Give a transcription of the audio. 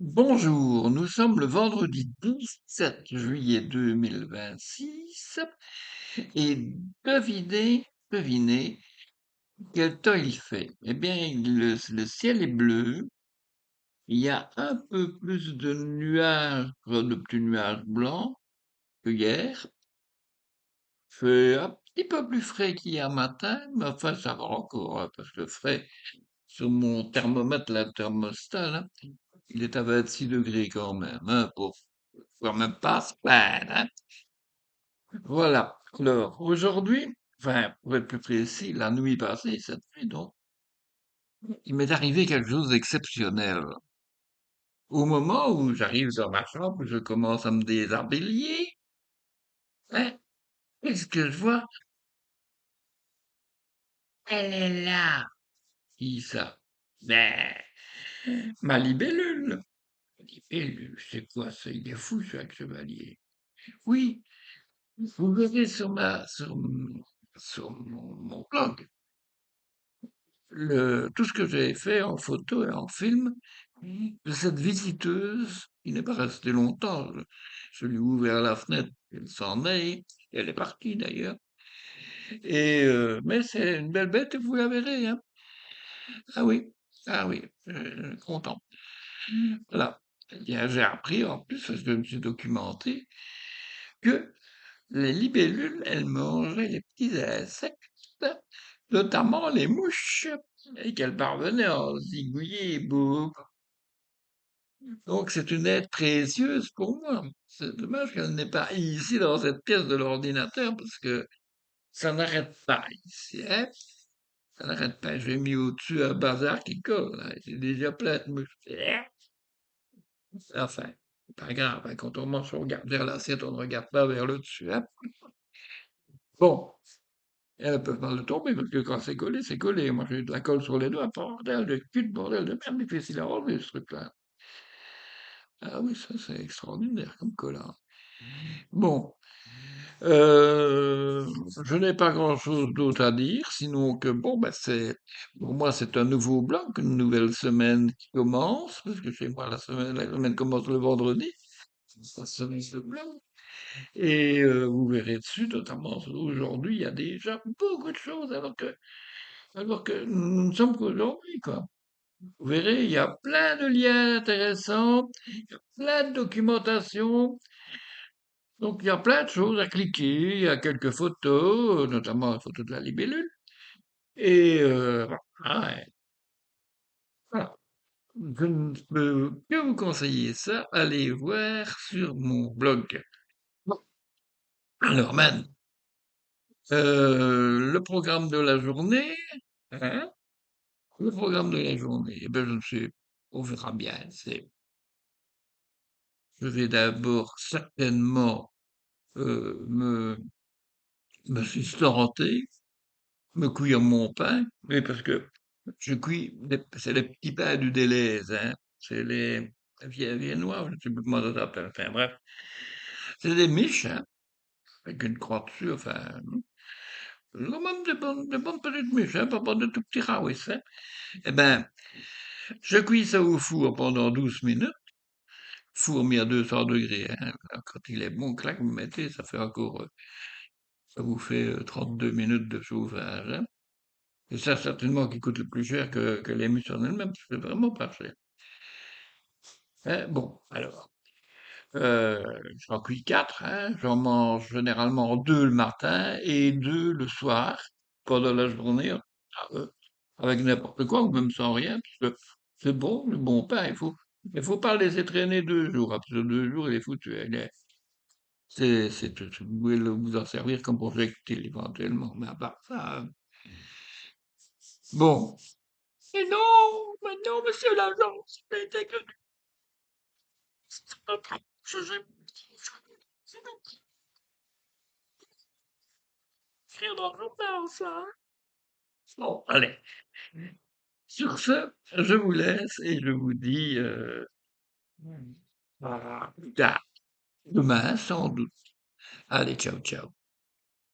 Bonjour, nous sommes le vendredi 17 juillet 2026 et devinez quel temps il fait. Eh bien, le ciel est bleu, il y a un peu plus de nuages, de petits nuages blancs que hier. Il fait un petit peu plus frais qu'hier matin, mais enfin ça va encore, hein, parce que frais, sur mon thermomètre, la thermostat, là, il est à 26 degrés quand même, hein, pour quand même pas se plaindre, hein. Voilà. Alors, aujourd'hui, enfin, pour être plus précis, la nuit passée, cette nuit, donc, il m'est arrivé quelque chose d'exceptionnel. Au moment où j'arrive dans ma chambre, je commence à me déshabiller, hein, qu'est-ce que je vois? Elle est là. Qui ça? Ben, ma libellule. Libellule, c'est quoi ça? Il est fou, ce chevalier. Oui, vous verrez sur mon blog. Tout ce que j'ai fait en photo et en film de cette visiteuse qui n'est pas restée longtemps. Je lui ai ouvert la fenêtre, elle s'en est, elle est partie d'ailleurs. Mais c'est une belle bête et vous la verrez, hein. Ah oui, ah oui, content. Voilà. Eh bien, j'ai appris en plus, parce que je me suis documenté, que les libellules, elles mangeaient les petits insectes, notamment les mouches, et qu'elles parvenaient à en zigouiller beaucoup. Donc c'est une aide précieuse pour moi. C'est dommage qu'elle n'est pas ici dans cette pièce de l'ordinateur parce que ça n'arrête pas ici, hein. Ça n'arrête pas. J'ai mis au-dessus un bazar qui colle, là. C'est déjà plein de mouches. Enfin, c'est pas grave, hein. Quand on mange, on regarde vers l'assiette, on ne regarde pas vers le dessus, hein. Bon, elles peuvent mal tomber parce que quand c'est collé, c'est collé. Moi, j'ai de la colle sur les doigts, bordel de cul, bordel de merde, difficile à enlever ce truc-là. Ah oui, ça c'est extraordinaire comme collant. Bon, euh, je n'ai pas grand-chose d'autre à dire, sinon que bon, ben pour moi c'est un nouveau bloc, une nouvelle semaine qui commence, parce que chez moi la semaine commence le vendredi, la semaine de bloc, et vous verrez dessus, notamment aujourd'hui, il y a déjà beaucoup de choses, alors que nous ne sommes qu'aujourd'hui, quoi. Vous verrez, il y a plein de liens intéressants, plein de documentation. Donc, il y a plein de choses à cliquer. Il y a quelques photos, notamment la photo de la libellule. Et voilà, ouais, voilà. Je ne peux que vous conseiller ça. Allez voir sur mon blog. Bon. Alors, man, le programme de la journée, hein, le programme de la journée, eh ben, je ne sais, on verra bien. Je vais d'abord certainement me sustenter, me cuire mon pain, oui, parce que je cuis, c'est les petits pains du Deleuze, hein. C'est les viennois, je ne sais plus comment ça s'appelle. Enfin bref, c'est des miches, hein, avec une croix dessus, enfin, quand même des bonnes petites miches, hein, pas de tout petits rawis, hein. Eh ben, je cuis ça au four pendant 12 minutes, four mis à 200 degrés, hein. Alors, quand il est bon, clac, vous mettez, ça vous fait 32 minutes de chauffage, hein. C'est ça certainement qui coûte le plus cher que l'émission en elle-même, c'est vraiment pas cher. Bon, alors, j'en cuis 4, hein, j'en mange généralement 2 le matin et 2 le soir, pendant la journée, avec n'importe quoi ou même sans rien, parce que c'est bon, le bon pain, il faut pas le laisser traîner 2 jours, après 2 jours, il est foutu, vous pouvez vous en servir comme projectile éventuellement, mais à part ça, bon. Mais non, monsieur l'agent, c'était que je vais écrire dans le journal, ça, hein. Bon, allez. Sur ce, je vous laisse et je vous dis à plus tard. Demain, sans doute. Allez, ciao, ciao.